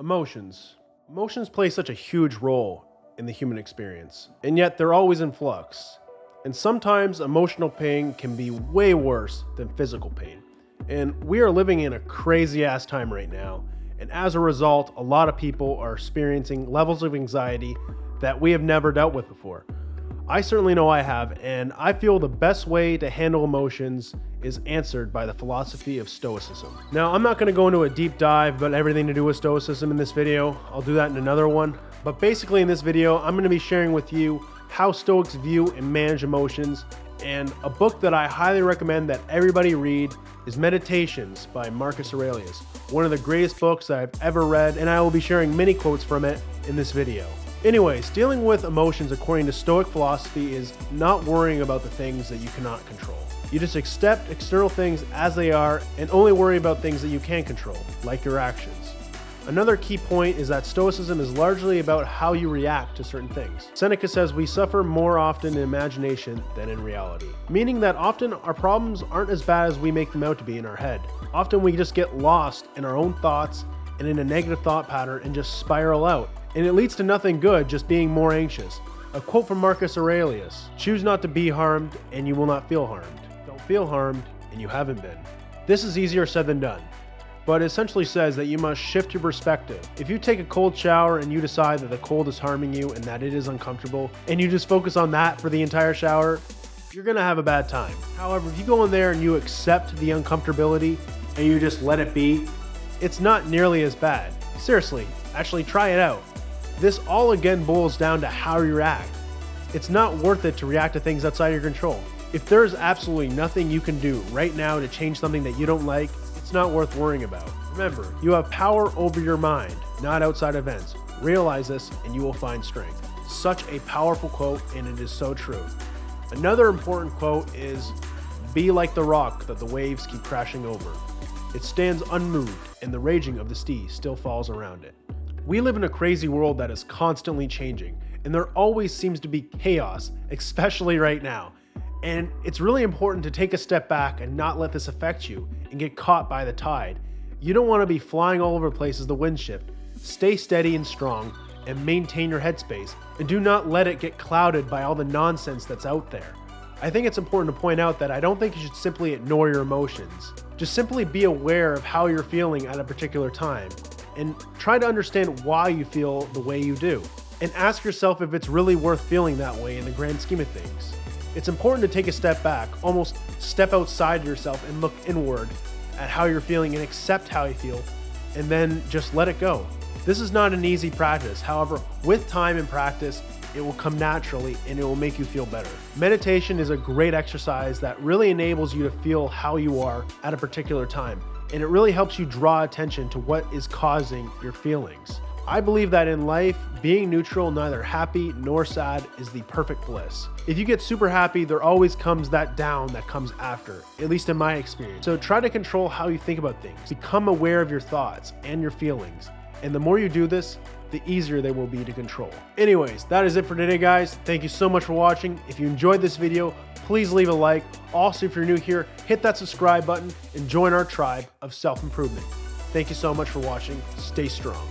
Emotions. Emotions play such a huge role in the human experience, and yet they're always in flux. And sometimes emotional pain can be way worse than physical pain. And we are living in a crazy ass time right now, and as a result, a lot of people are experiencing levels of anxiety that we have never dealt with before. I certainly know I have, and I feel the best way to handle emotions is answered by the philosophy of Stoicism. Now, I'm not going to go into a deep dive about everything to do with Stoicism in this video. I'll do that in another one. But basically in this video, I'm going to be sharing with you how Stoics view and manage emotions, and a book that I highly recommend that everybody read is Meditations by Marcus Aurelius, one of the greatest books that I've ever read, and I will be sharing many quotes from it in this video. Anyways, dealing with emotions according to Stoic philosophy is not worrying about the things that you cannot control. You just accept external things as they are and only worry about things that you can control, like your actions. Another key point is that Stoicism is largely about how you react to certain things. Seneca says we suffer more often in imagination than in reality, meaning that often our problems aren't as bad as we make them out to be in our head. Often we just get lost in our own thoughts and in a negative thought pattern and just spiral out. And it leads to nothing good, just being more anxious. A quote from Marcus Aurelius: "Choose not to be harmed and you will not feel harmed. Don't feel harmed and you haven't been." This is easier said than done, but it essentially says that you must shift your perspective. If you take a cold shower and you decide that the cold is harming you and that it is uncomfortable, and you just focus on that for the entire shower, you're gonna have a bad time. However, if you go in there and you accept the uncomfortability and you just let it be, it's not nearly as bad. Seriously, actually try it out. This all again boils down to how you react. It's not worth it to react to things outside your control. If there's absolutely nothing you can do right now to change something that you don't like, it's not worth worrying about. Remember, you have power over your mind, not outside events. Realize this and you will find strength. Such a powerful quote, and it is so true. Another important quote is, "Be like the rock that the waves keep crashing over. It stands unmoved, and the raging of the sea still falls around it." We live in a crazy world that is constantly changing, and there always seems to be chaos, especially right now. And it's really important to take a step back and not let this affect you and get caught by the tide. You don't want to be flying all over the place as the winds shift. Stay steady and strong and maintain your headspace, and do not let it get clouded by all the nonsense that's out there. I think it's important to point out that I don't think you should simply ignore your emotions. Just simply be aware of how you're feeling at a particular time, and try to understand why you feel the way you do. And ask yourself if it's really worth feeling that way in the grand scheme of things. It's important to take a step back, almost step outside yourself and look inward at how you're feeling and accept how you feel, and then just let it go. This is not an easy practice. However, with time and practice, it will come naturally and it will make you feel better. Meditation is a great exercise that really enables you to feel how you are at a particular time, and it really helps you draw attention to what is causing your feelings. I believe that in life, being neutral, neither happy nor sad, is the perfect bliss. If you get super happy, there always comes that down that comes after, at least in my experience. So try to control how you think about things. Become aware of your thoughts and your feelings. And the more you do this, the easier they will be to control. Anyways, that is it for today, guys. Thank you so much for watching. If you enjoyed this video, please leave a like. Also, if you're new here, hit that subscribe button and join our tribe of self-improvement. Thank you so much for watching. Stay strong.